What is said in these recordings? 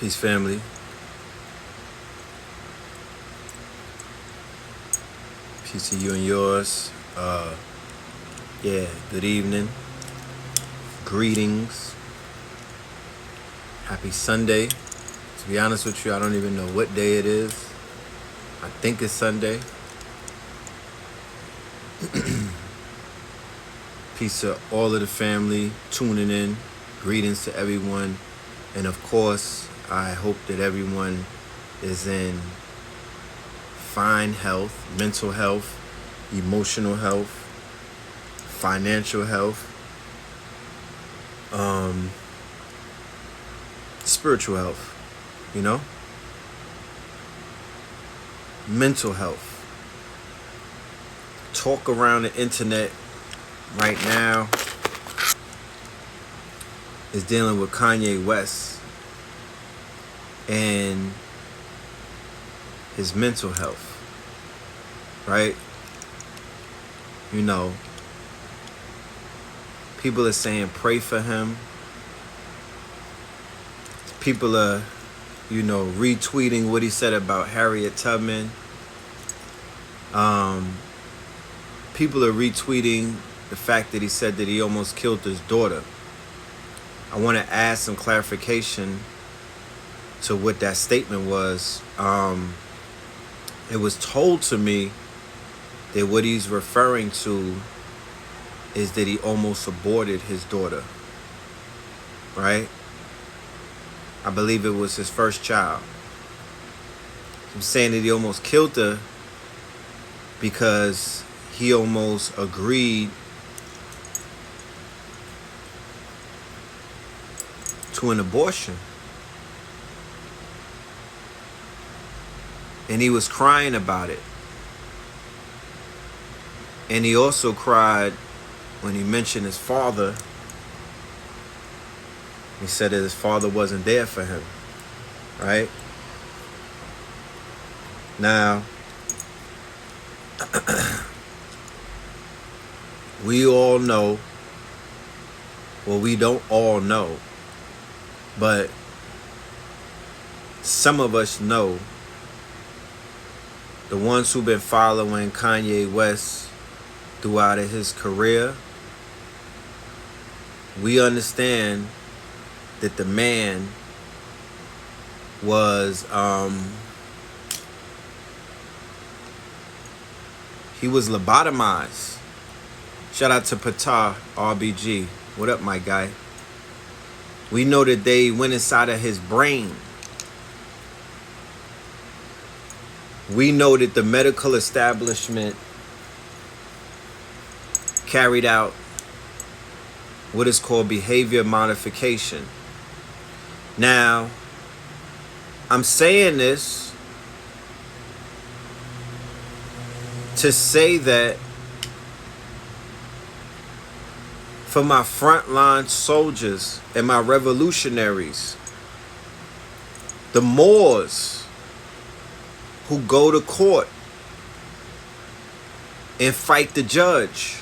Peace, family. Peace to you and yours. Yeah, good evening. Greetings. Happy Sunday. To be honest with you, I don't even know what day it is. I think it's Sunday. Peace to all of the family tuning in. Greetings to everyone. And of course, I hope that everyone is in fine health, mental health, emotional health, financial health, spiritual health, you know, mental health. Talk around the internet right now is dealing with Kanye West and his mental health, right? You know, people are saying pray for him. People are, you know, retweeting what he said about Harriet Tubman. People are retweeting the fact that he said that he almost killed his daughter. I want to add some clarification to what that statement was. It was told to me that what he's referring to is that he almost aborted his daughter, right? I believe it was his first child. I'm saying that he almost killed her because he almost agreed to an abortion. And he was crying about it. And he also cried when he mentioned his father. He said that his father wasn't there for him, right? Now, we all know, well, we don't all know, but some of us know, the ones who've been following Kanye West throughout his career, we understand that the man was, he was lobotomized. Shout out to Patar RBG. What up, my guy? We know that they went inside of his brain. We know that the medical establishment carried out what is called behavior modification. Now, I'm saying this to say that for my frontline soldiers and my revolutionaries, the Moors who go to court and fight the judge,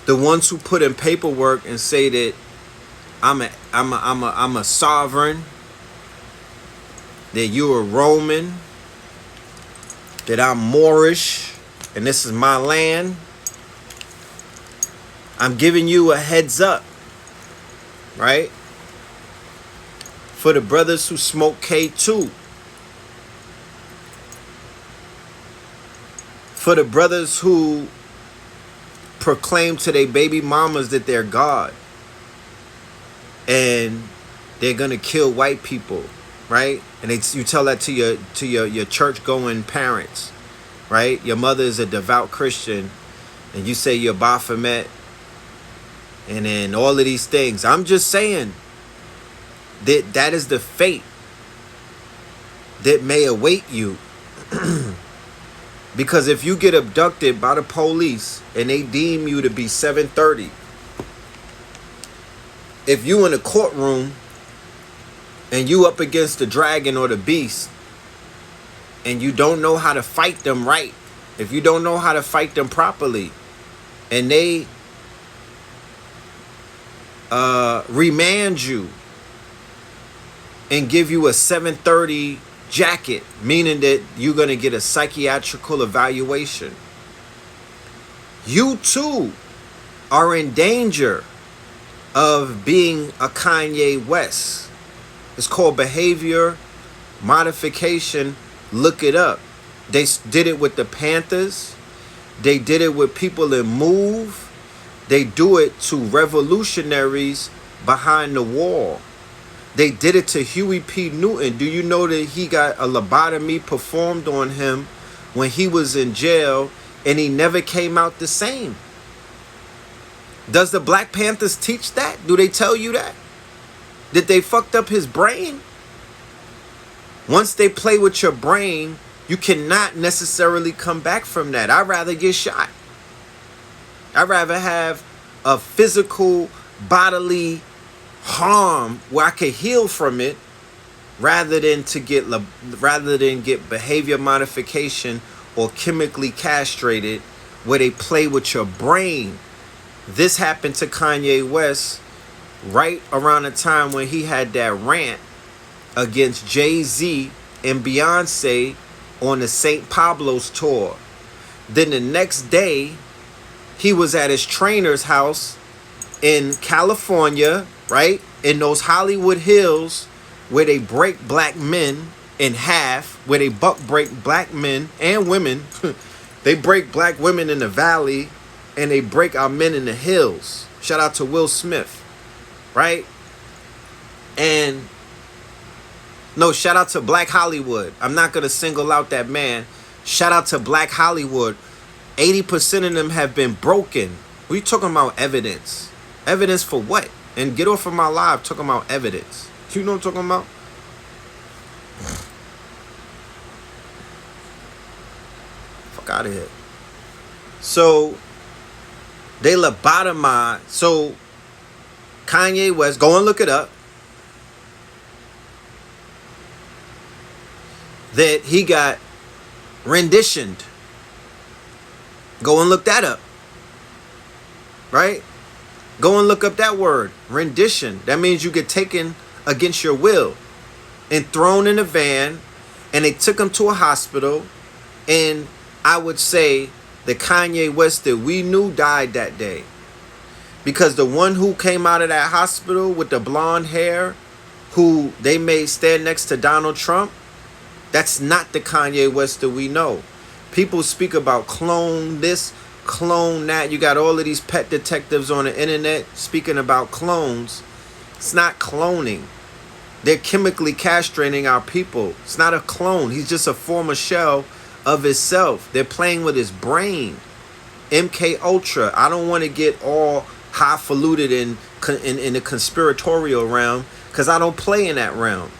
the ones who put in paperwork and say that I'm a sovereign, that you're a Roman, that I'm Moorish, and this is my land. I'm giving you a heads up, right? For the brothers who smoke K2. For the brothers who proclaim to their baby mamas that they're God. And they're gonna kill white people, right? And you tell that to your church-going parents, right? Your mother is a devout Christian, and you say you're Baphomet, and then all of these things. I'm just saying that is the fate that may await you. Because if you get abducted by the police and they deem you to be 730, if you in a courtroom and you up against the dragon or the beast and you don't know how to fight them right, if you don't know how to fight them properly, and they remand you and give you a 7:30 jacket, meaning that you're going to get a psychiatrical evaluation. You too are in danger of being a Kanye West. It's called behavior modification. Look it up. They did it with the Panthers. They did it with people in Move. They do it to revolutionaries behind the wall. They did it to Huey P. Newton. Do you know that he got a lobotomy performed on him when he was in jail and he never came out the same? Does the Black Panthers teach that? Do they tell you that? That they fucked up his brain? Once they play with your brain, you cannot necessarily come back from that. I'd rather get shot. I'd rather have a physical, bodily harm where I could heal from it rather than get behavior modification or chemically castrated where they play with your brain. This happened to Kanye West right around the time when he had that rant against Jay-Z and Beyonce on the St. Pablo's tour. Then the next day, he was at his trainer's house in California, right? In those Hollywood Hills where they break black men in half, where they buck break black men and women. They break black women in the valley and they break our men in the hills. Shout out to Will Smith, right? And no, shout out to Black Hollywood. I'm not going to single out that man. Shout out to Black Hollywood. 80% of them have been broken. We talking about evidence. Evidence for what? And get off of my live talking about evidence. You know what I'm talking about? Fuck out of here. So, they lobotomized. So, Kanye West, go and look it up, that he got renditioned. Go and look that up. Right? Go and look up that word, rendition. That means you get taken against your will and thrown in a van, and they took him to a hospital. And I would say the Kanye West that we knew died that day, because the one who came out of that hospital with the blonde hair, who they made stand next to Donald Trump, that's not the Kanye West that we know. People speak about clone this, clone that. You got all of these pet detectives on the internet speaking about clones. It's not cloning. They're chemically castrating our people. It's not a clone. He's just a former shell of himself. They're playing with his brain. MK Ultra. I don't want to get all highfalutin in the conspiratorial realm, because I don't play in that realm.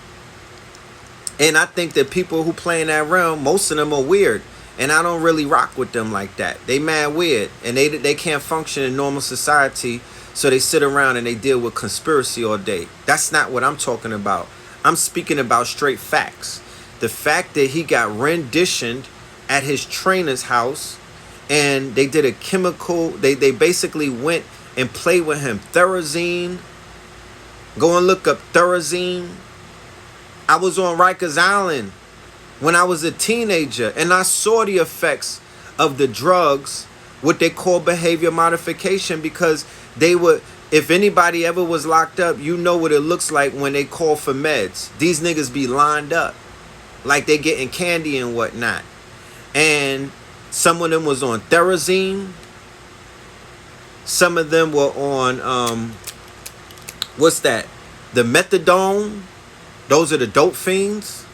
And I think that people who play in that realm, most of them are weird. And I don't really rock with them like that. They mad weird. And they can't function in normal society. So they sit around and they deal with conspiracy all day. That's not what I'm talking about. I'm speaking about straight facts. The fact that he got renditioned at his trainer's house, and they did a chemical, they basically went and played with him. Therazine. Go and look up Therazine. I was on Rikers Island when I was a teenager, and I saw the effects of the drugs, what they call behavior modification, because they were, if anybody ever was locked up, you know what it looks like when they call for meds. These niggas be lined up like they getting candy and whatnot. And some of them was on Therazine. Some of them were on, what's that? The methadone. Those are the dope fiends.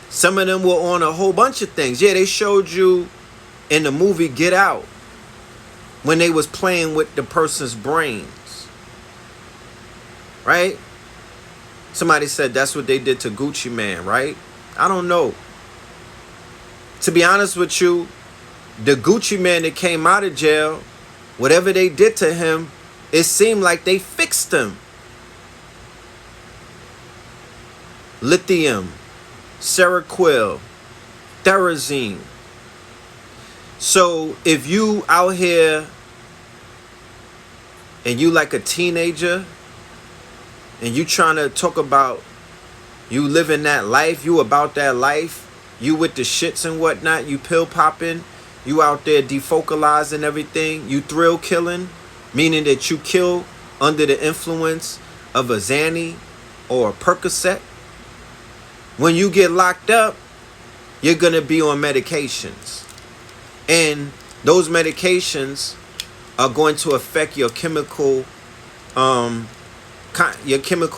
Some of them were on a whole bunch of things. Yeah, they showed you in the movie Get Out when they was playing with the person's brains. Right? Somebody said that's what they did to Gucci Mane, right? I don't know. To be honest with you, the Gucci Mane that came out of jail, whatever they did to him, it seemed like they fixed him. Lithium, Seroquel, Therazine. So if you out here and you like a teenager and you trying to talk about you living that life, you about that life, you with the shits and whatnot, you pill popping, you out there defocalizing everything, you thrill killing, meaning that you kill under the influence of a Xanny or a Percocet. When you get locked up, you're going to be on medications. And those medications are going to affect your chemical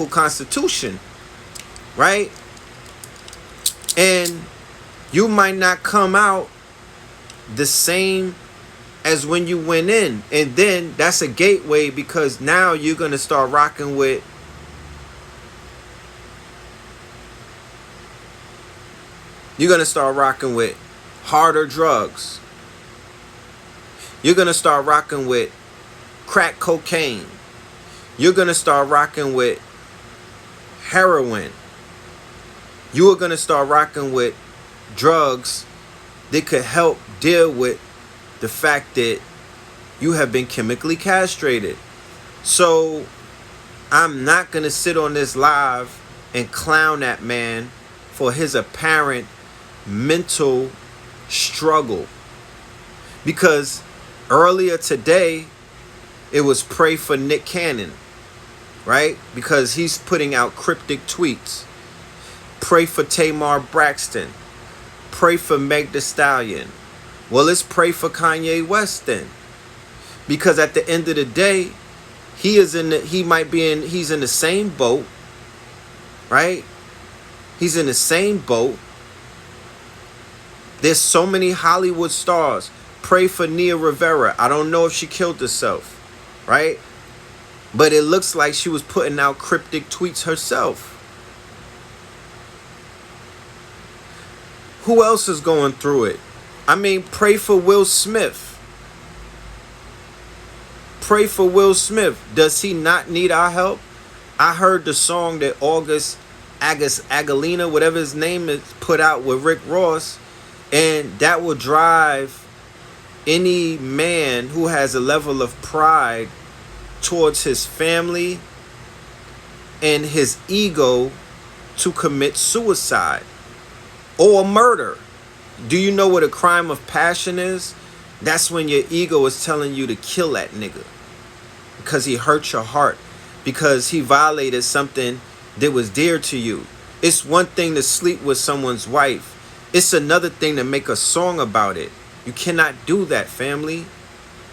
constitution, right? And you might not come out the same as when you went in. And then that's a gateway, because now you're going to start rocking with harder drugs. You're going to start rocking with crack cocaine. You're going to start rocking with heroin. You are going to start rocking with drugs that could help deal with the fact that you have been chemically castrated. So I'm not going to sit on this live and clown that man for his apparent mental struggle. Because earlier today, it was pray for Nick Cannon, right? Because he's putting out cryptic tweets. Pray for Tamar Braxton. Pray for Meg Thee Stallion. Well, let's pray for Kanye West then. Because at the end of the day, he's in the same boat, right? He's in the same boat. There's so many Hollywood stars. Pray for Nia Rivera. I don't know if she killed herself, right? But it looks like she was putting out cryptic tweets herself. Who else is going through it? I mean, pray for Will Smith. Pray for Will Smith. Does he not need our help? I heard the song that August Agalina, whatever his name is, put out with Rick Ross. And that will drive any man who has a level of pride towards his family and his ego to commit suicide or murder. Do you know what a crime of passion is? That's when your ego is telling you to kill that nigga because he hurt your heart, because he violated something that was dear to you. It's one thing to sleep with someone's wife. It's another thing to make a song about it. You cannot do that, family.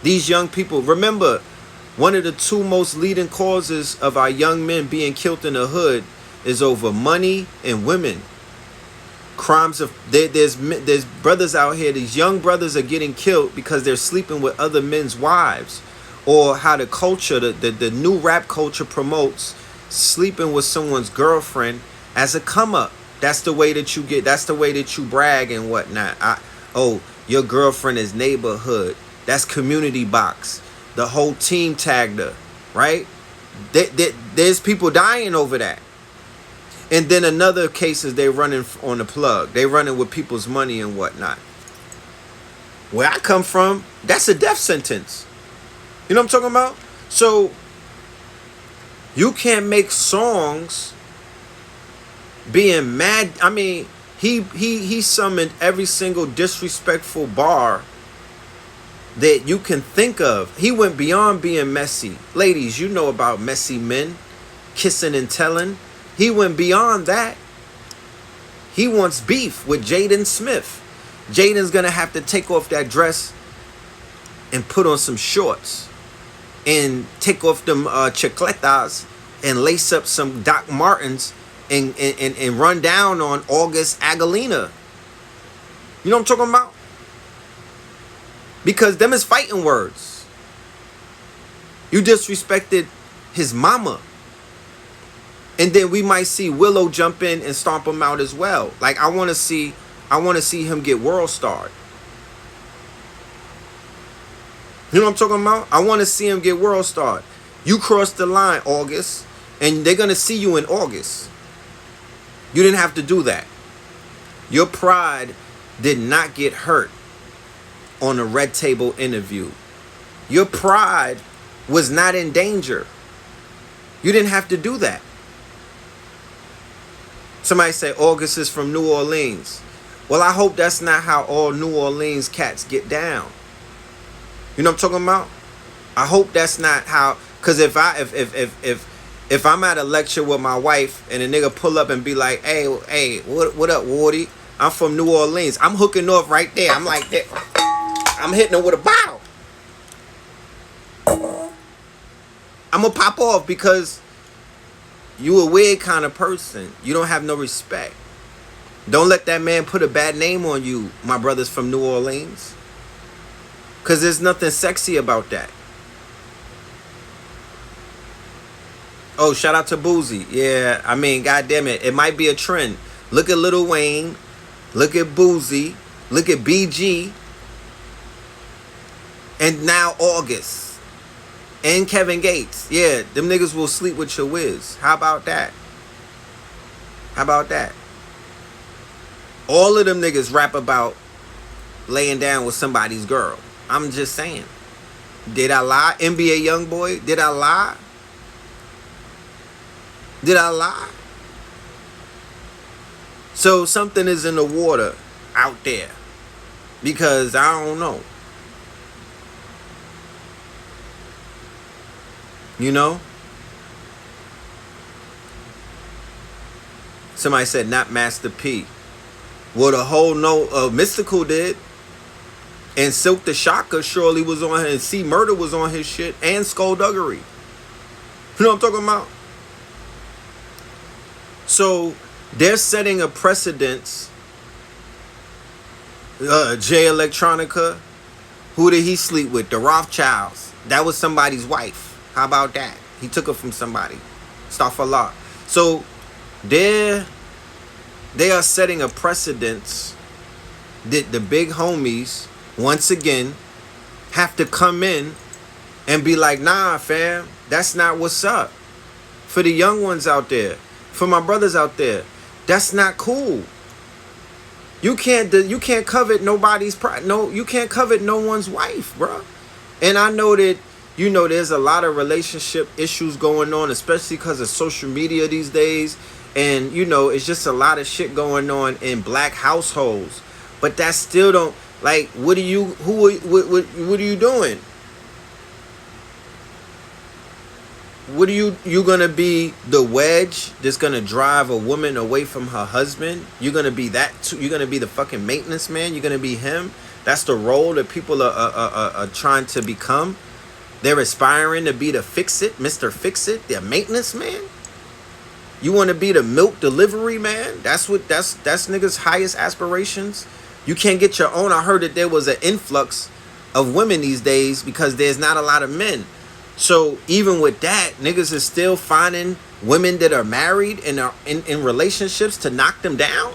These young people, remember, one of the two most leading causes of our young men being killed in the hood is over money and women. Crimes of there's brothers out here, these young brothers are getting killed because they're sleeping with other men's wives. Or how the culture, the new rap culture promotes sleeping with someone's girlfriend as a come up. That's the way that you get, that's the way that you brag and whatnot. Oh, your girlfriend is neighborhood. That's community box. The whole team tagged her, right? There's people dying over that. And then another case is they running on the plug. They running with people's money and whatnot. Where I come from, that's a death sentence. You know what I'm talking about? So you can't make songs being mad. I mean, he summoned every single disrespectful bar that you can think of. He went beyond being messy. Ladies, you know about messy men kissing and telling. He went beyond that. He wants beef with Jaden Smith. Jaden's gonna have to take off that dress and put on some shorts and take off them chacletas and lace up some Doc Martens and run down on August Agalina. You know what I'm talking about? Because them is fighting words. You disrespected his mama. And then we might see Willow jump in and stomp him out as well. Like, I want to see him get world starred. You know what I'm talking about? I want to see him get world starred. You crossed the line, August, and they're going to see you in August. You didn't have to do that. Your pride did not get hurt on a Red Table interview. Your pride was not in danger. You didn't have to do that. Somebody say August is from New Orleans. Well, I hope that's not how all New Orleans cats get down. You know what I'm talking about? I hope that's not how. Cause if I'm at a lecture with my wife and a nigga pull up and be like, hey, what up, Wardy? I'm from New Orleans. I'm hooking off right there. I'm like that. I'm hitting her with a bottle. I'm gonna pop off because you a weird kind of person. You don't have no respect. Don't let that man put a bad name on you, my brothers from New Orleans. Because there's nothing sexy about that. Oh, shout out to Boozy. Yeah, I mean, goddamn it. It might be a trend. Look at Lil Wayne. Look at Boozy. Look at BG. And now August. And Kevin Gates. Yeah, them niggas will sleep with your whiz. How about that? How about that? All of them niggas rap about laying down with somebody's girl. I'm just saying. Did I lie? NBA Youngboy, did I lie? Did I lie? So something is in the water out there. Because I don't know. You know? Somebody said not Master P. Well, the whole Mystical did. And Silk the Shocker surely was on her. And C Murder was on his shit. And Skullduggery. You know what I'm talking about? So they're setting a precedence. Jay Electronica. Who did he sleep with? The Rothschilds. That was somebody's wife. How about that? He took her from somebody. Astaghfirullah. So they are setting a precedence that the big homies, once again, have to come in and be like, nah, fam, that's not what's up. For the young ones out there, for my brothers out there, that's not cool. You can't covet nobody's pride. No, you can't covet no one's wife, bro. And I know that, you know, there's a lot of relationship issues going on, especially because of social media these days. And, you know, it's just a lot of shit going on in black households. But that still don't, like, what are you doing? What are you gonna be the wedge that's gonna drive a woman away from her husband? You're gonna be that too? You're gonna be the fucking maintenance man? You're gonna be him? That's the role that people are trying to become. They're aspiring to be the fix-it, Mr. Fix-It, the maintenance man. You want to be the milk delivery man? That's niggas' highest aspirations. You can't get your own. I heard that there was an influx of women these days because there's not a lot of men. So even with that, niggas is still finding women that are married and are in relationships to knock them down.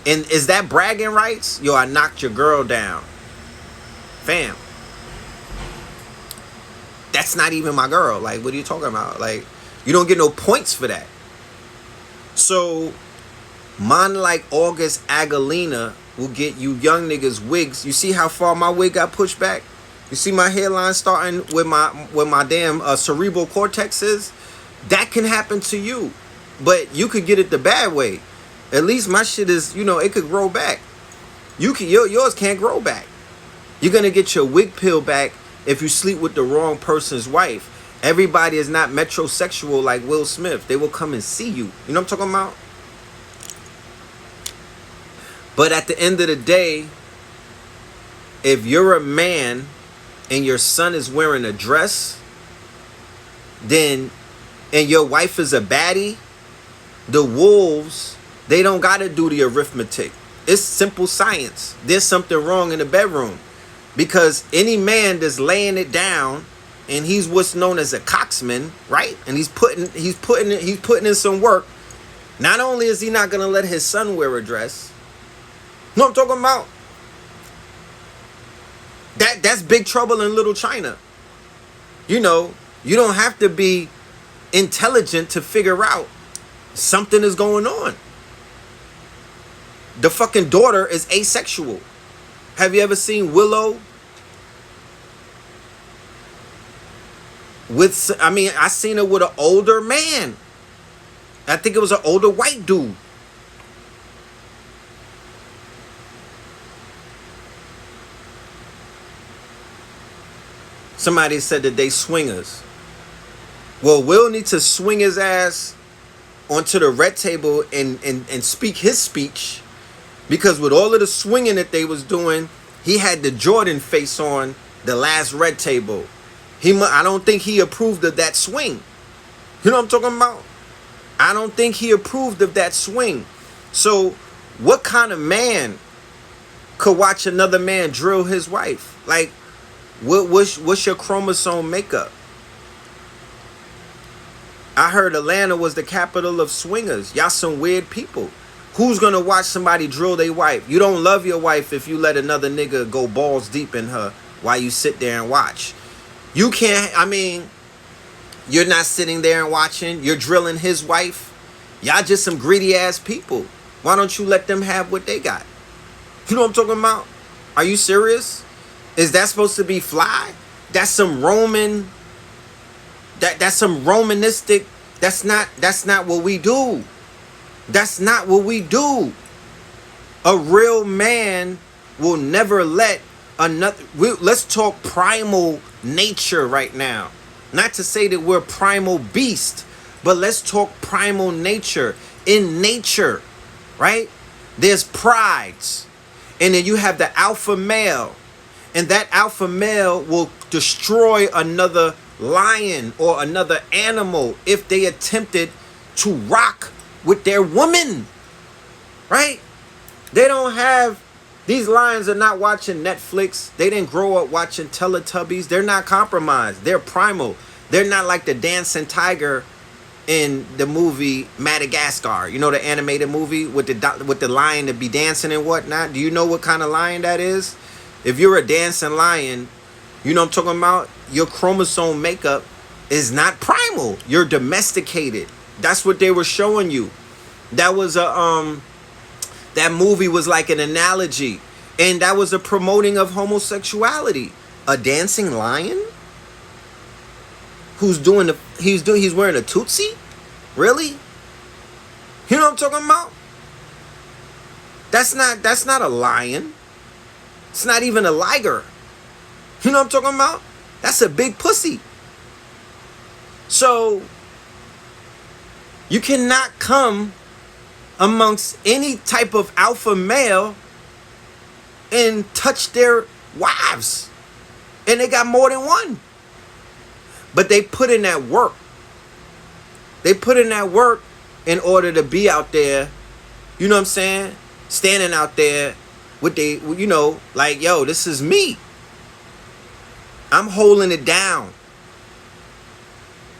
And is that bragging rights? Yo, I knocked your girl down. Fam. That's not even my girl. Like, what are you talking about? Like, you don't get no points for that. So, man like August Agalina will get you young niggas wigs. You see how far my wig got pushed back? You see my hairline starting where my damn cerebral cortex is? That can happen to you. But you could get it the bad way. At least my shit is, you know, it could grow back. Yours can't grow back. You're going to get your wig peeled back if you sleep with the wrong person's wife. Everybody is not metrosexual like Will Smith. They will come and see you. You know what I'm talking about? But at the end of the day, if you're a man and your son is wearing a dress, then, and your wife is a baddie, the wolves, they don't got to do the arithmetic. It's simple science. There's something wrong in the bedroom. Because any man that's laying it down and he's what's known as a coxman, right? And he's putting in some work. Not only is he not gonna let his son wear a dress, you know what I'm talking about? That's big trouble in Little China. You know, you don't have to be intelligent to figure out something is going on. The fucking daughter is asexual. Have you ever seen Willow? I mean, I seen her with an older man. I think it was an older white dude. Somebody said that they swingers. Well, Will need to swing his ass onto the red table and speak his speech, because with all of the swinging that they was doing, he had the Jordan face on the last red table. I don't think he approved of that swing. You know what I'm talking about? I don't think he approved of that swing. So what kind of man could watch another man drill his wife? Like, what's your chromosome makeup? I heard Atlanta was the capital of swingers. Y'all some weird people. Who's gonna watch somebody drill their wife? You don't love your wife if you let another nigga go balls deep in her while you sit there and watch. You can't, I mean, you're not sitting there and watching. You're drilling his wife. Y'all just some greedy ass people. Why don't you let them have what they got? You know what I'm talking about? Are you serious? Is that supposed to be fly? That's some Roman. That's some Romanistic. That's not what we do. That's not what we do. A real man will never let another. Let's talk primal nature right now. Not to say that we're primal beast, but let's talk primal nature. In nature, right? There's prides. And then you have the alpha male. And that alpha male will destroy another lion or another animal if they attempted to rock with their woman. Right? They don't have, these lions are not watching Netflix. They didn't grow up watching Teletubbies. They're not compromised. They're primal. They're not like the dancing tiger in the movie Madagascar. You know, the animated movie with the lion that be dancing and whatnot. Do you know what kind of lion that is? If you're a dancing lion, you know what I'm talking about? Your chromosome makeup is not primal. You're domesticated. That's what they were showing you. That was that movie was like an analogy. And that was a promoting of homosexuality. A dancing lion? He's wearing a Tootsie? Really? You know what I'm talking about? That's not a lion. It's not even a liger. You know what I'm talking about? That's a big pussy. So you cannot come amongst any type of alpha male and touch their wives. And they got more than one. But they put in that work. They put in that work in order to be out there, you know what I'm saying? Standing out there with they, you know, like, yo, this is me. I'm holding it down.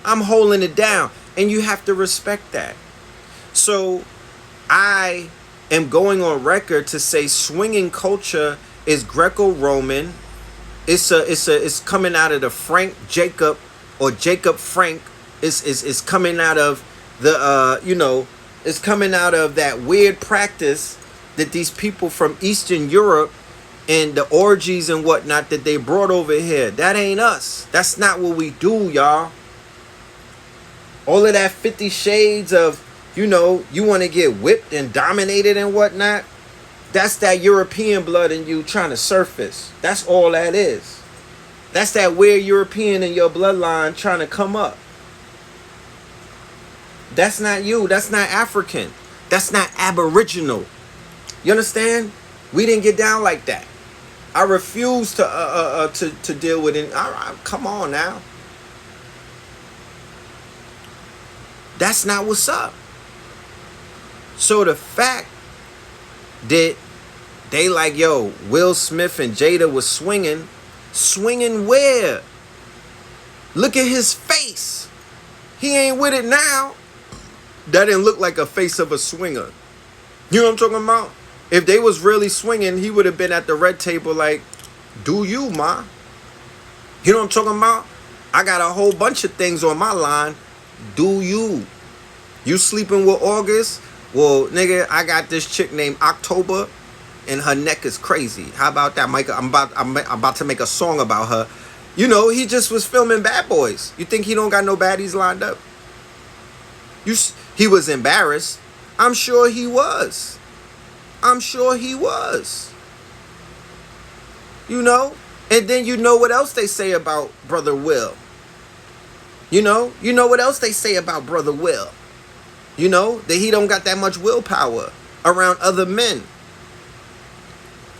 I'm holding it down. And you have to respect that. So I am going on record to say swinging culture is Greco-Roman. It's coming out of the Frank Jacob or Jacob Frank. It's coming out of the it's coming out of that weird practice that these people from Eastern Europe and the orgies and whatnot that they brought over here. That ain't us. That's not what we do, y'all. All of that 50 shades of, you know, you want to get whipped and dominated and whatnot. That's that European blood in you trying to surface. That's all that is. That's that weird European in your bloodline trying to come up. That's not you. That's not African. That's not Aboriginal. You understand? We didn't get down like that. I refuse to deal with it. All right, come on now. That's not what's up. So the fact that they like, yo, Will Smith and Jada was swinging where? Look at his face. He ain't with it now. That didn't look like a face of a swinger. You know what I'm talking about? If they was really swinging, he would have been at the red table like, do you, ma? You know what I'm talking about? I got a whole bunch of things on my line. Do you? You sleeping with August? Well, nigga, I got this chick named October, and her neck is crazy. How about that, Micah? I'm about to make a song about her. You know, he just was filming Bad Boys. You think he don't got no baddies lined up? He was embarrassed. I'm sure he was. I'm sure he was. You know? And then you know what else they say about Brother Will. You know what else they say about Brother Will. You know, that he don't got that much willpower around other men.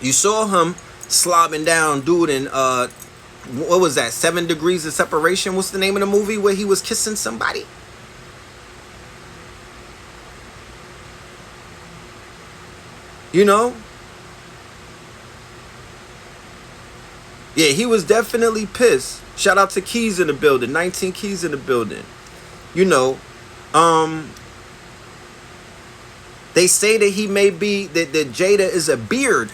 You saw him slobbing down dude in, what was that, 7 Degrees of Separation? What's the name of the movie where he was kissing somebody? You know? Yeah, he was definitely pissed. Shout out to Keys in the building. 19 Keys in the building. You know, they say that he may be, that Jada is a beard.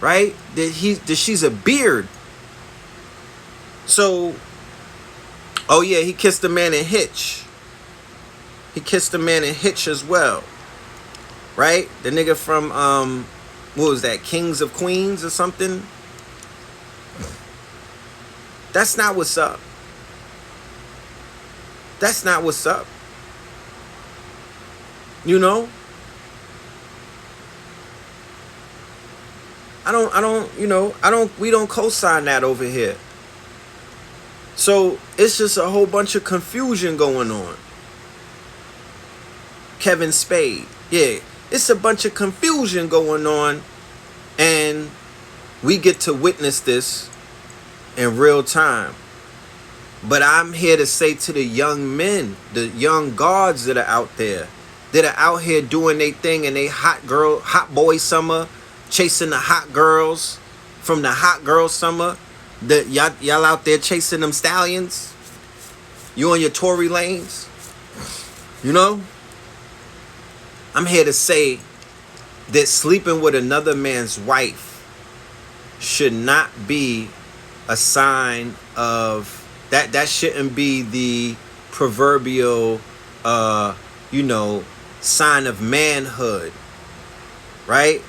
Right? That she's a beard. So, oh yeah, he kissed a man in Hitch. He kissed a man in Hitch as well. Right? The nigga from, what was that? Kings of Queens or something? That's not what's up. That's not what's up. You know? We don't co-sign that over here. So it's just a whole bunch of confusion going on. Kevin Spade. Yeah, it's a bunch of confusion going on. And we get to witness this in real time. But I'm here to say to the young men, the young guards that are out there, that are out here doing their thing and they hot boy summer, chasing the hot girls from the hot girl summer. Y'all out there chasing them stallions. You on your Tory lanes. You know? I'm here to say that sleeping with another man's wife should not be a sign of that shouldn't be the proverbial sign of manhood. Right?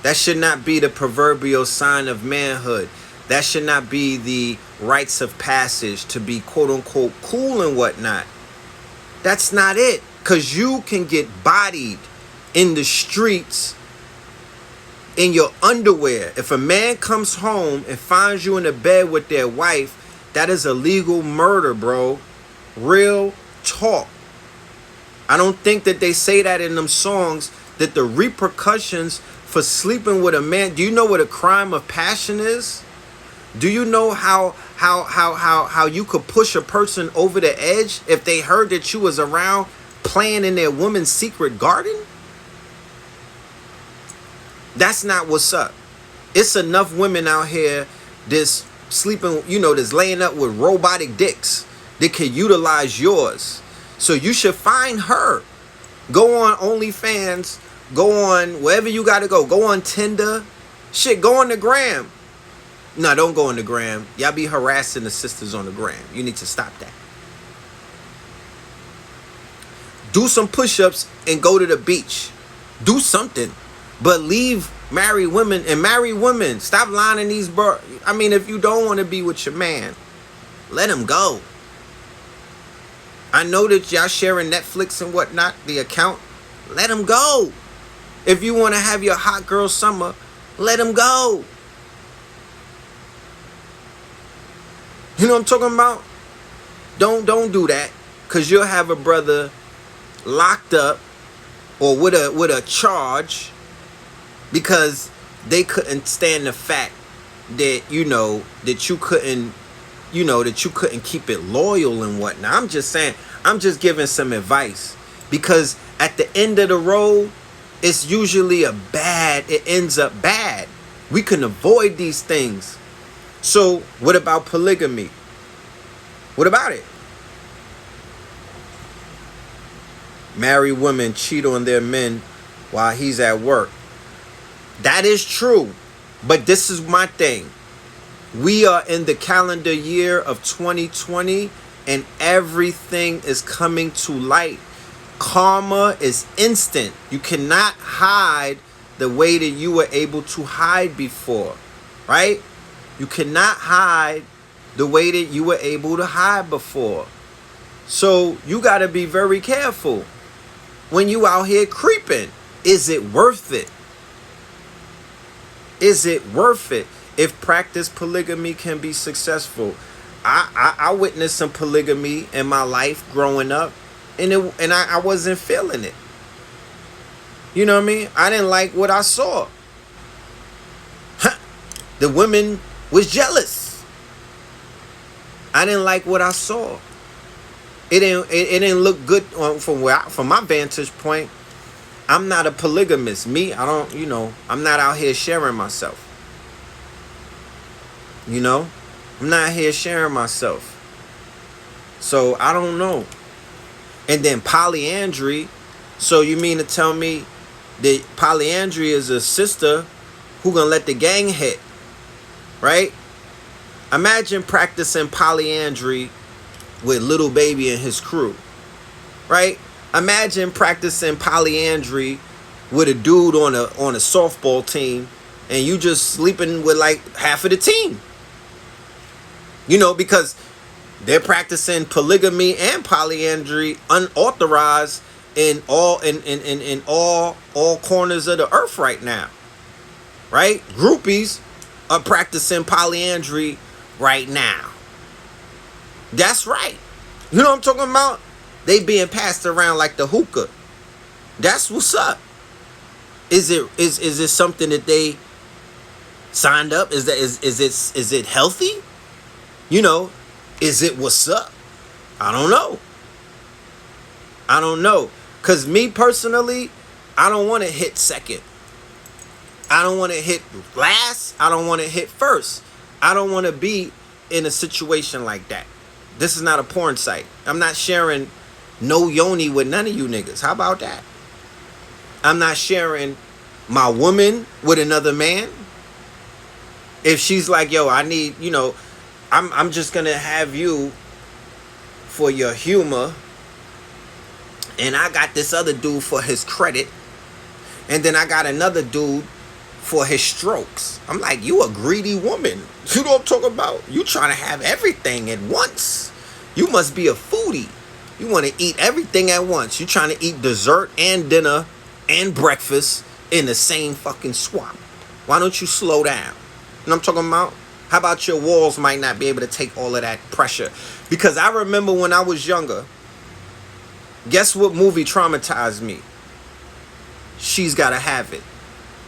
That should not be the proverbial sign of manhood. That should not be the rites of passage to be quote unquote cool and whatnot. That's not it. Because you can get bodied in the streets in your underwear. If a man comes home and finds you in a bed with their wife, that is illegal murder, bro. Real talk. I don't think that they say that in them songs, that the repercussions for sleeping with a man. Do you know what a crime of passion is? Do you know how you could push a person over the edge if they heard that you was around playing in their woman's secret garden? That's not what's up. It's enough women out here that's sleeping, that's laying up with robotic dicks that can utilize yours. So you should find her. Go on OnlyFans. Go on wherever you got to go. Go on Tinder. Shit, go on the gram. No, don't go on the gram. Y'all be harassing the sisters on the gram. You need to stop that. Do some push-ups and go to the beach. Do something. But leave married women. And married women, stop lining these birds. I mean, if you don't want to be with your man, let him go. I know that y'all sharing Netflix and whatnot, the account. Let him go. If you want to have your hot girl summer, let him go. You know what I'm talking about? Don't do that. Because you'll have a brother locked up or with a charge because they couldn't stand the fact that, that you couldn't keep it loyal and whatnot. I'm just saying, I'm just giving some advice. Because at the end of the road, it's usually it ends up bad. We can avoid these things. So what about polygamy? What about it? Married women cheat on their men while he's at work. That is true. But this is my thing. We are in the calendar year of 2020 and everything is coming to light. Karma is instant. You cannot hide the way that you were able to hide before, right? You cannot hide the way that you were able to hide before. So you got to be very careful when you out here creeping. Is it worth it? Is it worth it? If practice polygamy can be successful. I witnessed some polygamy in my life growing up, and I wasn't feeling it. You know what I mean? I didn't like what I saw. The women was jealous. I didn't like what I saw. It didn't look good from my vantage point. I'm not a polygamist. I'm not out here sharing myself. I'm not here sharing myself. So I don't know. And then polyandry. So you mean to tell me that polyandry is a sister who gonna let the gang hit, right? Imagine practicing polyandry with Little Baby and his crew, right? Imagine practicing polyandry with a dude on a softball team, and you just sleeping with like half of the team. Because they're practicing polygamy and polyandry unauthorized in all corners of the earth right now, right? Groupies are practicing polyandry right now. That's right. You know what I'm talking about? They being passed around like the hookah. That's what's up. Is it something that they signed up? Is it healthy? Is it what's up? I don't know. Because me personally, I don't want to hit second. I don't want to hit last. I don't want to hit first. I don't want to be in a situation like that. This is not a porn site. I'm not sharing no Yoni with none of you niggas. How about that? I'm not sharing my woman with another man. If she's like, yo, I need, I'm just going to have you for your humor. And I got this other dude for his credit. And then I got another dude for his strokes. I'm like, you a greedy woman. You know what I'm talking about? You trying to have everything at once. You must be a foodie. You want to eat everything at once. You trying to eat dessert and dinner and breakfast in the same fucking swap. Why don't you slow down? You know what I'm talking about? How about your walls might not be able to take all of that pressure? Because I remember when I was younger, guess what movie traumatized me? She's Gotta Have It.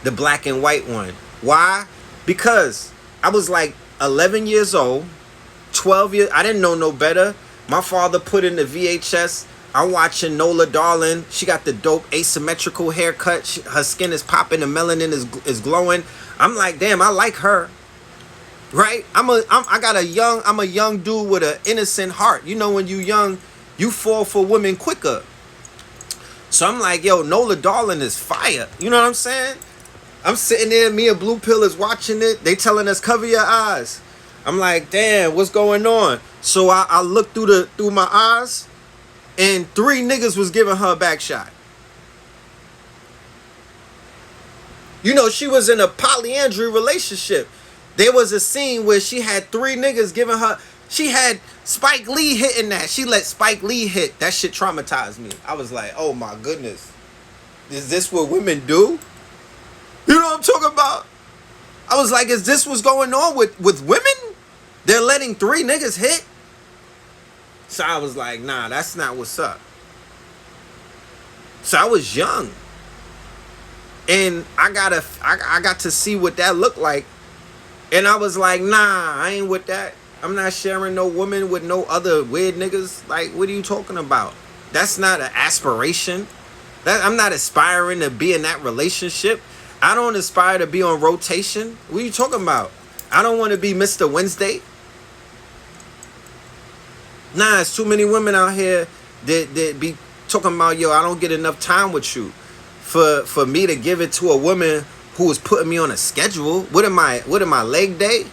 The black and white one. Why? Because I was like 11 years old, 12 years. I didn't know no better. My father put in the VHS. I'm watching Nola Darling. She got the dope asymmetrical haircut. Her skin is popping. The melanin is glowing. I'm like, damn, I like her. Right? I'm a young dude with an innocent heart. When you young, you fall for women quicker. So I'm like, yo, Nola Darling is fire. You know what I'm saying? I'm sitting there, me and Blue Pill is watching it. They telling us, cover your eyes. I'm like, damn, what's going on? So I looked through my eyes, and 3 niggas was giving her a back shot. She was in a polyandry relationship. There was a scene where she had 3 niggas giving her. She had Spike Lee hitting that. She let Spike Lee hit. That shit traumatized me. I was like, oh my goodness. Is this what women do? You know what I'm talking about? I was like, is this what's going on with women? They're letting 3 niggas hit? So I was like, nah, that's not what's up. So I was young. And I got to see what that looked like. And I was like, nah, I ain't with that. I'm not sharing no woman with no other weird niggas. Like, what are you talking about? That's not an aspiration. I'm not aspiring to be in that relationship. I don't aspire to be on rotation. What are you talking about? I don't want to be Mr. Wednesday. Nah, it's too many women out here that be talking about, yo, I don't get enough time with you. For me to give it to a woman who was putting me on a schedule. What am I, leg day?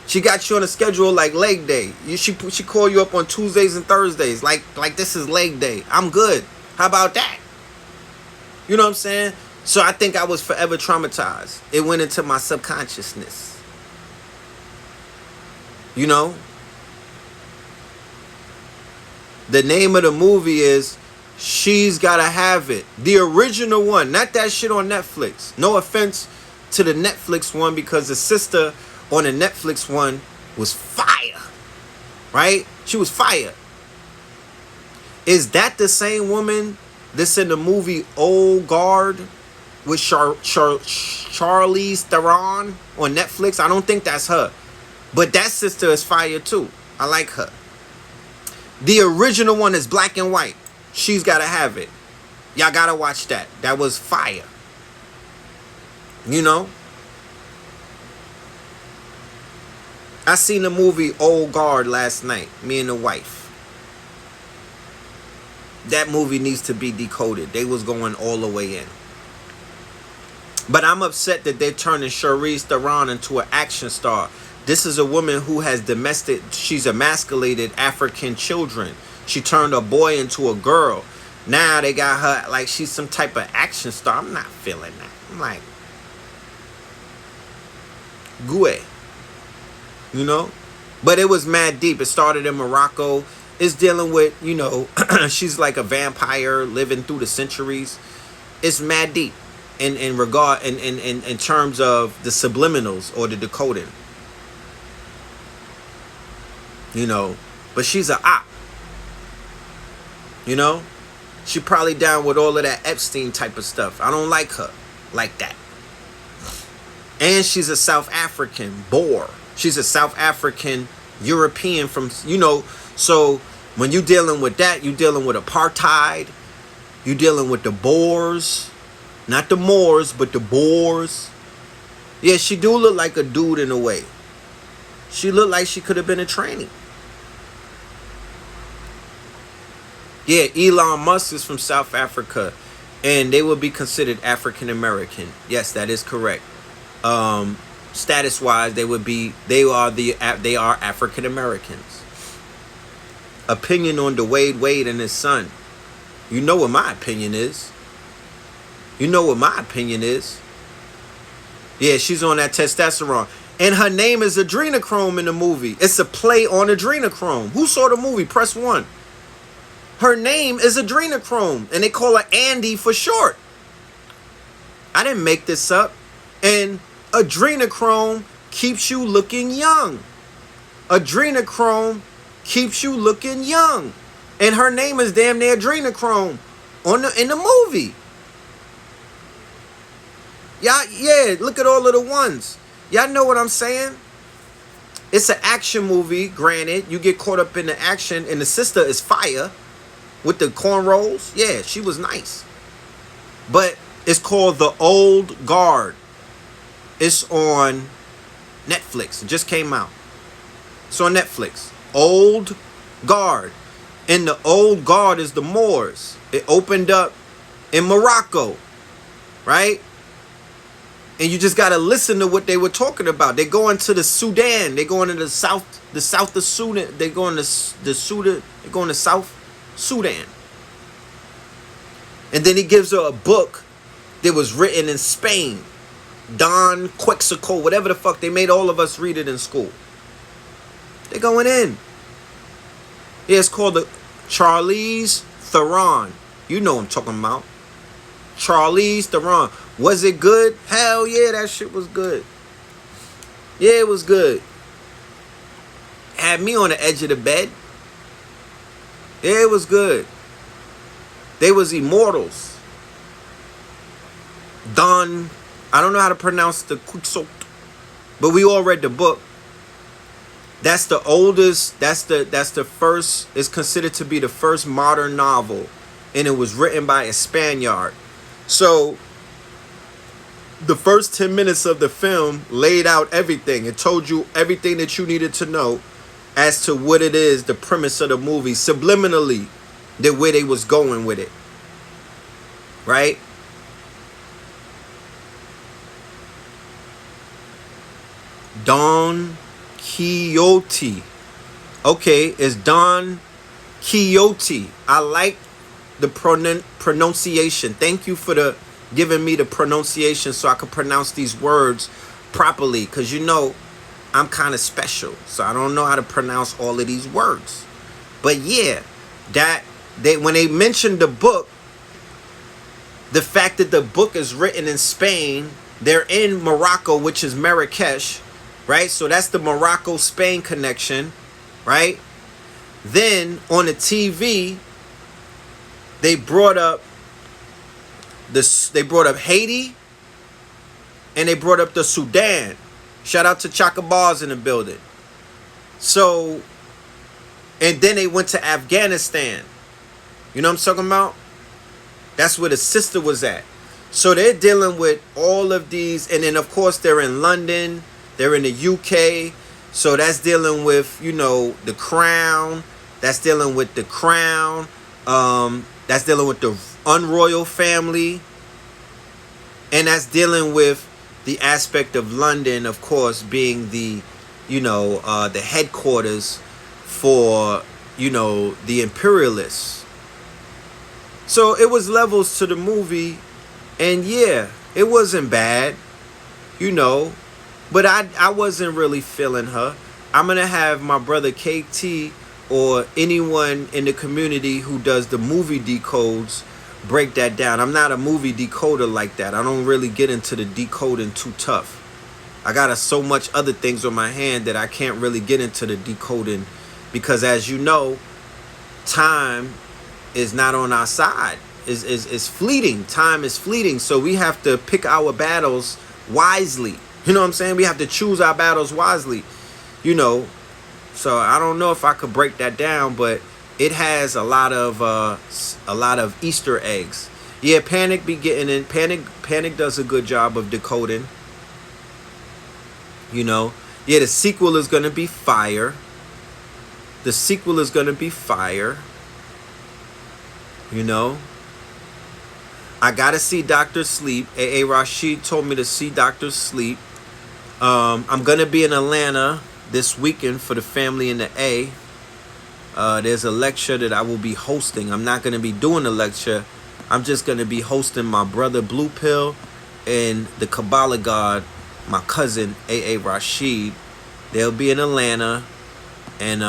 She got you on a schedule like leg day. She call you up on Tuesdays and Thursdays like this is leg day. I'm good. How about that? You know what I'm saying? So I think I was forever traumatized. It went into my subconsciousness. You know? The name of the movie is She's Gotta Have It. The original one, not that shit on Netflix. No offense to the Netflix one, because the sister on the Netflix one was fire. Right? She was fire. Is that the same woman that's in the movie Old Guard with Charlize Theron on Netflix? I don't think that's her. But that sister is fire too. I like her. The original one is black and white. She's Gotta Have It. Y'all gotta watch that. That was fire. You know? I seen the movie Old Guard last night. Me and the wife. That movie needs to be decoded. They was going all the way in. But I'm upset that they're turning Charlize Theron into an action star. This is a woman who has she's emasculated African children. She turned a boy into a girl. Now they got her like she's some type of action star. I'm not feeling that. I'm like, Gouet. You know? But it was mad deep. It started in Morocco. It's dealing with, you know, she's like a vampire living through the centuries. It's mad deep in terms of the subliminals or the decoding. You know, but she's a op. You know, she probably down with all of that Epstein type of stuff. I don't like her like that. And she's a South African Boer. She's a South African European from, you know, so when you dealing with that, you dealing with apartheid. You dealing with the Boers, not the Moors, but the Boers. Yeah, she do look like a dude in a way. She looked like she could have been a tranny. Yeah, Elon Musk is from South Africa, and they would be considered African American. Yes, that is correct. Status-wise, they are African Americans. Opinion on Dwayne Wade and his son. You know what my opinion is. You know what my opinion is. Yeah, she's on that testosterone. And her name is Adrenochrome in the movie. It's a play on adrenochrome. Who saw the movie? Press 1. Her name is Adrenochrome, and they call her Andy for short. I didn't make this up. And adrenochrome keeps you looking young. Adrenochrome keeps you looking young. And her name is damn near Adrenochrome in the movie. Yeah, look at all of the ones. Y'all know what I'm saying? It's an action movie, granted. You get caught up in the action, and the sister is fire with the cornrows. Yeah, she was nice. But it's called The Old Guard. It's on Netflix. It just came out. It's on Netflix. Old Guard. And the Old Guard is the Moors. It opened up in Morocco. Right? And you just got to listen to what they were talking about. They go into the Sudan. They go into the south of Sudan. They go into the Sudan. They go into South Sudan. And then he gives her a book that was written in Spain. Don Quexico, whatever the fuck. They made all of us read it in school. They going in. Yeah, it's called the Charlize Theron. You know what I'm talking about. Charlize Theron. Was it good? Hell yeah, that shit was good. Yeah, it was good. Had me on the edge of the bed. Yeah, it was good. They was immortals. Don, I don't know how to pronounce the Quixote, but we all read the book. That's the oldest, that's the first, it's considered to be the first modern novel, and it was written by a Spaniard. So the first 10 minutes of the film laid out everything. It told you everything that you needed to know as to what it is, the premise of the movie, subliminally, the way they was going with it. Right? Don Quixote. Okay, it's Don Quixote. I like the pronunciation. Thank you for giving me the pronunciation so I could pronounce these words properly. Because you know, I'm kind of special, so I don't know how to pronounce all of these words. But yeah, that when they mentioned the book, the fact that the book is written in Spain, they're in Morocco, which is Marrakesh, right? So that's the Morocco-Spain connection, right? Then on the TV, they brought up Haiti, and they brought up the Sudan. Shout out to Chaka Bars in the building. So, and then they went to Afghanistan. You know what I'm talking about? That's where the sister was at. So they're dealing with all of these. And then, of course, they're in London. They're in the UK. So that's dealing with, you know, the crown. That's dealing with the crown. That's dealing with the unroyal family. And that's dealing with the aspect of London, of course, being the, you know, the headquarters for, you know, the imperialists. So it was levels to the movie, and yeah, it wasn't bad, you know, but I wasn't really feeling her. I'm gonna have my brother KT or anyone in the community who does the movie decodes break that down. I'm not a movie decoder like that. I don't really get into the decoding too tough. I got so much other things on my hand that I can't really get into the decoding, because as you know, time is not on our side. Is fleeting. Time is fleeting. So we have to pick our battles wisely. You know what I'm saying? We have to choose our battles wisely. You know. So I don't know if I could break that down, but it has a lot of Easter eggs. Yeah, Panic be getting in. Panic does a good job of decoding. You know. Yeah, the sequel is gonna be fire. The sequel is gonna be fire. You know. I gotta see Dr. Sleep. A.A. Rashid told me to see Dr. Sleep. I'm gonna be in Atlanta this weekend for the family in the A. There's a lecture that I will be hosting. I'm not gonna be doing a lecture. I'm just gonna be hosting my brother Blue Pill and the Kabbalah God, my cousin A.A. Rashid. They'll be in Atlanta, and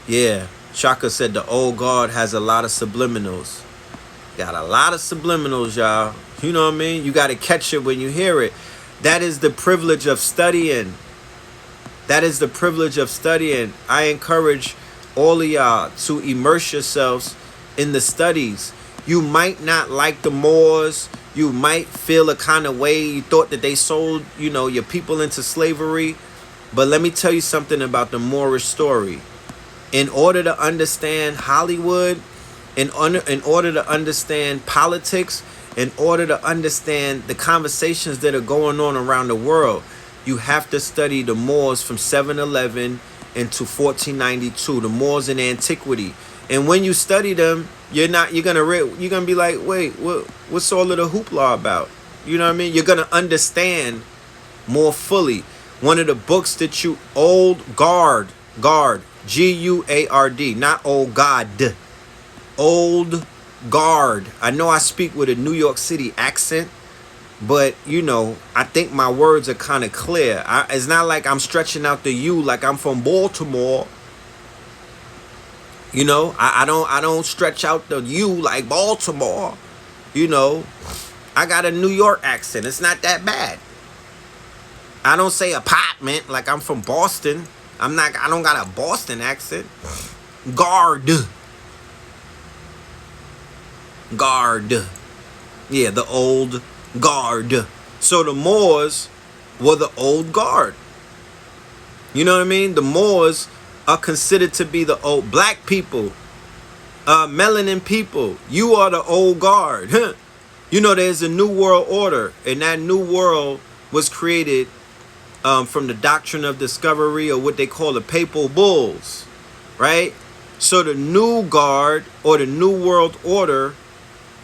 yeah. Shaka said the old guard has a lot of subliminals. Got a lot of subliminals, y'all. You know what I mean? You got to catch it when you hear it. That is the privilege of studying. That is the privilege of studying. I encourage all of y'all to immerse yourselves in the studies. You might not like the Moors. You might feel a kind of way. You thought that they sold, you know, your people into slavery. But let me tell you something about the Moorish story. In order to understand Hollywood, in order to understand politics, in order to understand the conversations that are going on around the world, you have to study the Moors from 711 into 1492, the Moors in antiquity. And when you study them, you're gonna be like, wait, what's all of the hoopla about? You know what I mean? You're gonna understand more fully. One of the books that you Old Guard, G-U-A-R-D, not Old God. Old Guard. I know I speak with a New York City accent, but, you know, I think my words are kind of clear. It's not like I'm stretching out the U like I'm from Baltimore. You know, I don't stretch out the U like Baltimore. You know, I got a New York accent. It's not that bad. I don't say apartment like I'm from Boston. I don't got a Boston accent. Guard. Yeah, the old guard. So the Moors were the old guard. You know what I mean? The Moors are considered to be the old black people. Melanin people. You are the old guard. You know, there's a new world order. And that new world was created from the doctrine of discovery, or what they call the papal bulls, right? So the new guard or the new world order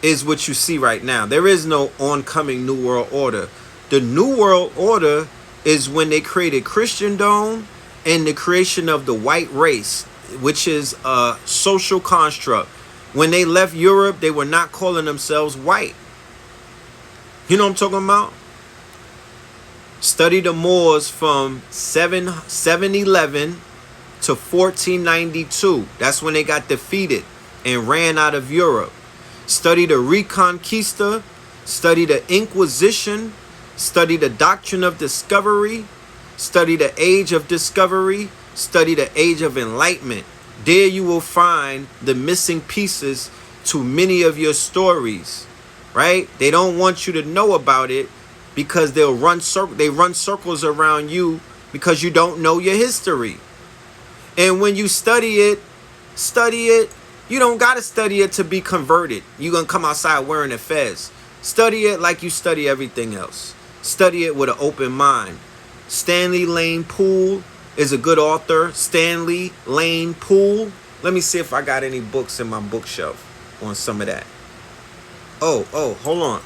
is what you see right now. There is no oncoming new world order. The new world order is when they created Christendom and the creation of the white race, which is a social construct. When they left Europe, they were not calling themselves white. You know what I'm talking about? Study the Moors from 711 to 1492. That's when they got defeated and ran out of Europe. Study the Reconquista. Study the Inquisition. Study the Doctrine of Discovery. Study the Age of Discovery. Study the Age of Enlightenment. There you will find the missing pieces to many of your stories, right? They don't want you to know about it because they run circles around you because you don't know your history. And when you study it, you don't got to study it to be converted. You're going to come outside wearing a fez. Study it like you study everything else. Study it with an open mind. Stanley Lane Poole is a good author. Stanley Lane Poole. Let me see if I got any books in my bookshelf on some of that. Oh, hold on.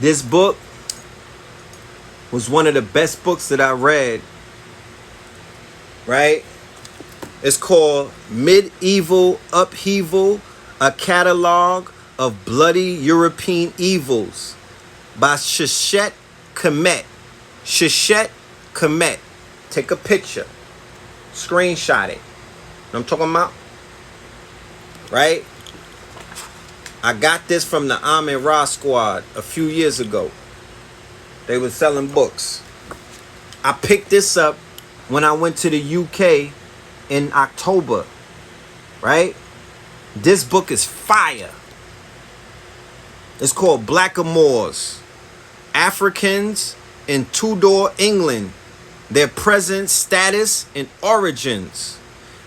This book was one of the best books that I read, right? It's called Medieval Upheaval, a Catalog of Bloody European Evils by Shishette Kemet. Shishette Kemet. Take a picture. Screenshot it. Know what I'm talking about? Right? I got this from the Amin Ra Squad a few years ago. They were selling books. I picked this up when I went to the UK in October. Right? This book is fire. It's called Blackamoors. Africans in Tudor England. Their present status and origins.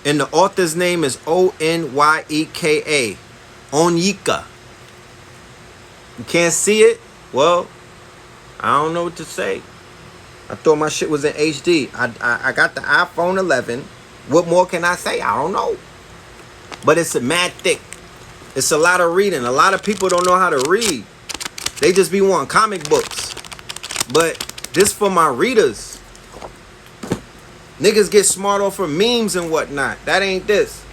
And the author's name is Onyeka. Onyeka. You can't see it? Well, I don't know what to say. I thought my shit was in HD. I got the iPhone 11. What more can I say? I don't know. But it's a mad thick. It's a lot of reading. A lot of people don't know how to read. They just be wanting comic books. But this for my readers. Niggas get smart off of memes and whatnot. That ain't this.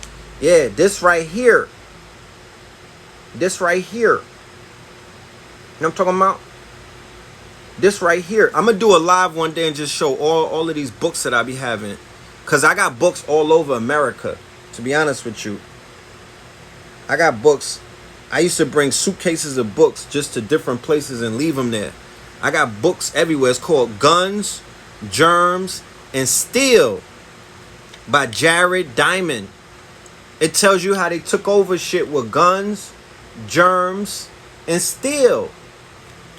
Yeah, this right here. This right here. You know what I'm talking about? This right here. I'm going to do a live one day and just show all of these books that I be having. Because I got books all over America. To be honest with you. I got books. I used to bring suitcases of books just to different places and leave them there. I got books everywhere. It's called Guns, Germs, and Steel by Jared Diamond. It tells you how they took over shit with guns, germs, and steel.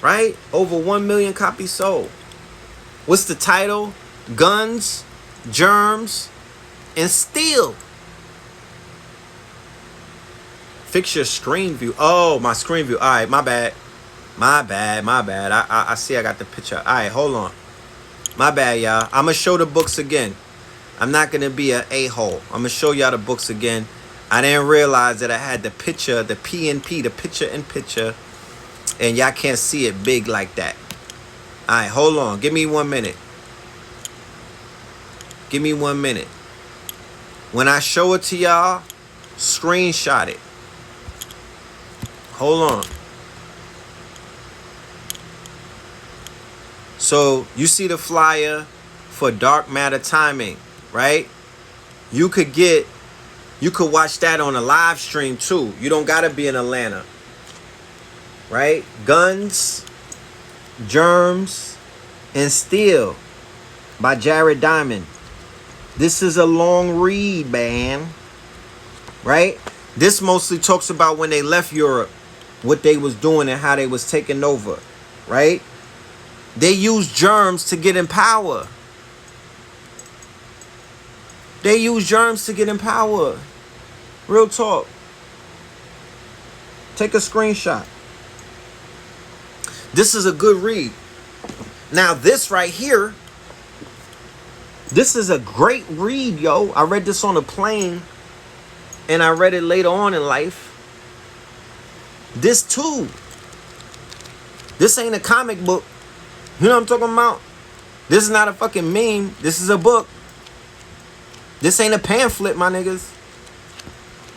Right? Over 1 million copies sold. What's the title? Guns, Germs, and Steel. Fix your screen view. Oh, my screen view. All right, my bad. My bad. I see I got the picture. All right, hold on. My bad, y'all. I'm going to show the books again. I'm not going to be an a-hole. I'm going to show y'all the books again. I didn't realize that I had the picture, the PNP, the picture in picture. And y'all can't see it big like that. All right, hold on. Give me 1 minute. Give me 1 minute. When I show it to y'all, screenshot it. Hold on. So you see the flyer for Dark Matter Timing, right? You could watch that on a live stream too. You don't gotta be in Atlanta. Right? Guns, Germs, and Steel by Jared Diamond. This is a long read, man. Right? This mostly talks about when they left Europe, what they was doing and how they was taking over. Right? They used germs to get in power. They use germs to get in power. Real talk. Take a screenshot. This is a good read. Now this right here, this is a great read, yo. I read this on a plane and I read it later on in life. This too. This ain't a comic book. You know what I'm talking about? This is not a fucking meme. This is a book. This ain't a pamphlet, my niggas.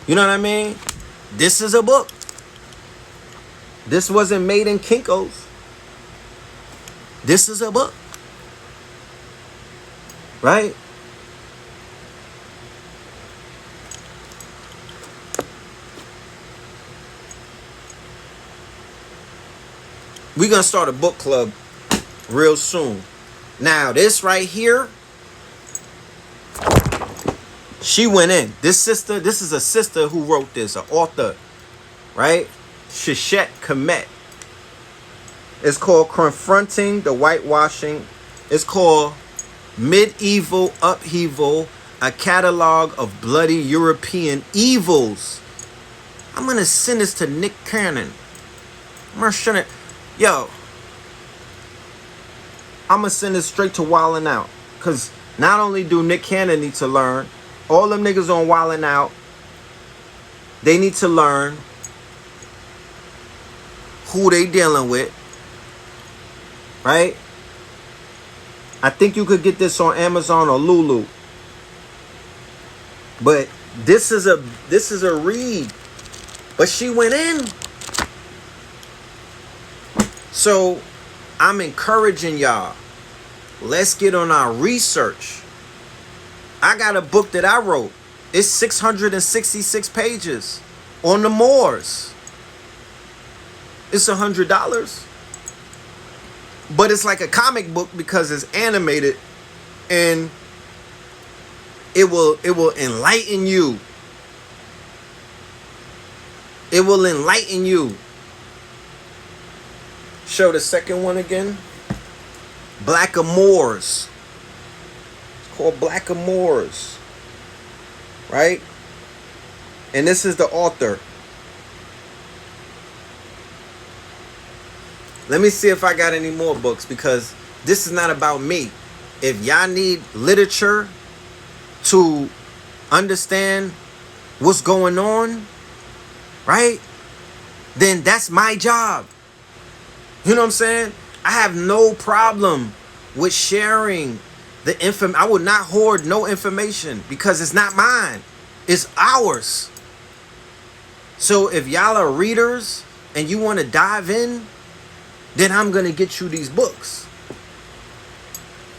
You know what I mean? This is a book. This wasn't made in Kinko's. This is a book. Right? We're going to start a book club real soon. Now, this right here, she went in. This is a sister who wrote this, an author, right? Shishette Kemet. It's called Confronting the Whitewashing. It's called Medieval Upheaval, a catalog of bloody European evils. I'm going to send this to Nick Cannon. I'm going to send it. Yo, I'm going to send this straight to Wildin' Out. Because not only do Nick Cannon need to learn, all them niggas on Wildin' Out, they need to learn who they dealing with. Right? I think you could get this on Amazon or Lulu. But this is a read. But she went in. So I'm encouraging y'all. Let's get on our research. I got a book that I wrote. It's 666 pages on the Moors. It's $100. But it's like a comic book because it's animated and it will enlighten you. It will enlighten you. Show the second one again. Black Moors. It's called Black Moors. Right? And this is the author. Let me see if I got any more books because this is not about me. If y'all need literature to understand what's going on, right? Then that's my job. You know what I'm saying? I have no problem with sharing the information. I would not hoard no information because it's not mine. It's ours. So if y'all are readers and you want to dive in, then I'm going to get you these books.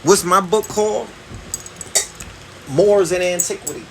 What's my book called? Moors in Antiquity.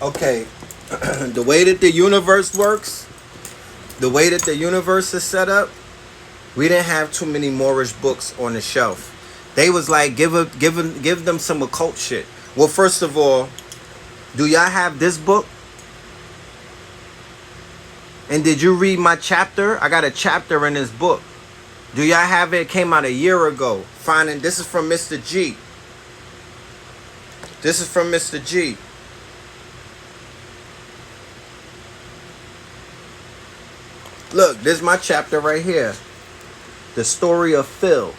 Okay, the way that the universe works, the way that the universe is set up, we didn't have too many Moorish books on the shelf. They was like, give them some occult shit. Well, first of all, do y'all have this book? And did you read my chapter? I got a chapter in this book. Do y'all have it? It came out a year ago. Finding, this is from Mr. G. This is from Mr. G. Look, this is my chapter right here. The story of Phil.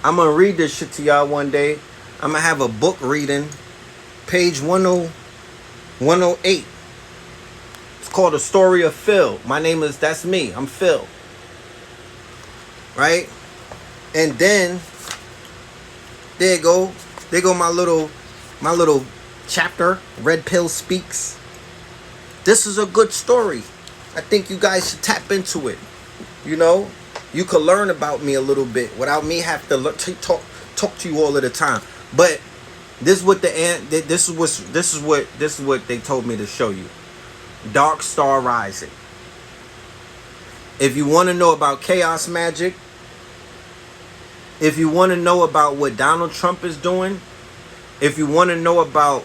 I'm going to read this shit to y'all one day. I'm going to have a book reading. Page 108. called A Story of Phil. That's me. I'm Phil. Right? And then there go my little chapter, Red Pill Speaks. This is a good story. I think you guys should tap into it. You know, you could learn about me a little bit without me have to talk to you all of the time. But this is what they told me to show you. Dark Star Rising. If you want to know about chaos magic, if you want to know about what Donald Trump is doing, if you want to know about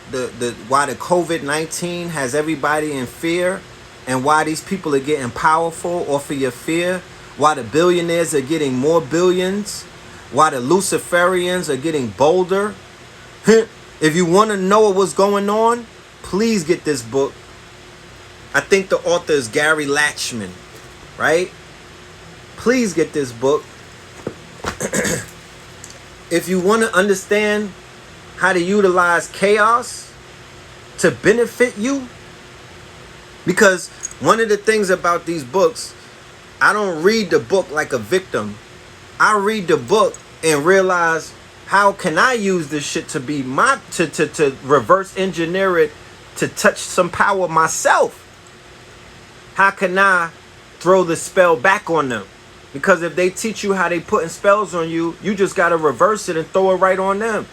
why the COVID-19 has everybody in fear and why these people are getting powerful off of your fear, why the billionaires are getting more billions, why the Luciferians are getting bolder, if you want to know what's going on, please get this book. I think the author is Gary Latchman, right? Please get this book. If you want to understand how to utilize chaos to benefit you, because one of the things about these books, I don't read the book like a victim. I read the book and realize, how can I use this shit to be to reverse engineer it, to touch some power myself? How can I throw the spell back on them? Because if they teach you how they putting spells on you, you just got to reverse it and throw it right on them.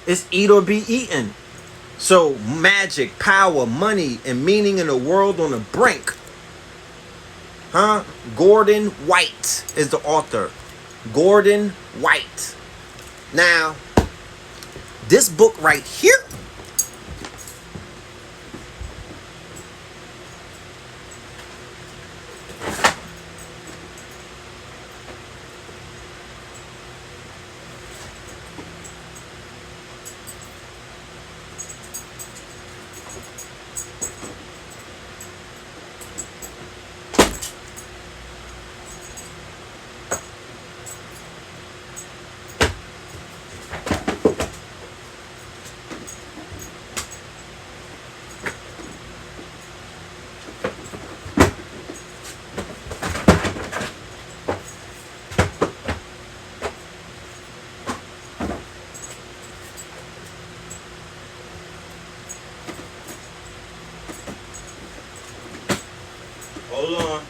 It's eat or be eaten. So magic, power, money, and meaning in a world on the brink. Gordon White is the author. Gordon White. Now, this book right here, hold on.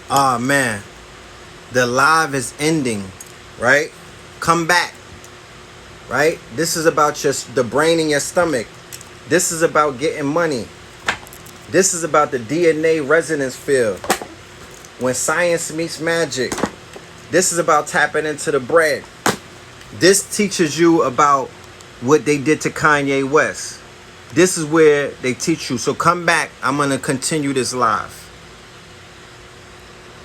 Ah, man, the live is ending, right? Come back, right? This is about the brain in your stomach. This is about getting money. This is about the DNA resonance field. When science meets magic. This is about tapping into the bread. This teaches you about what they did to Kanye West. This is where they teach you. So come back. I'm going to continue this live.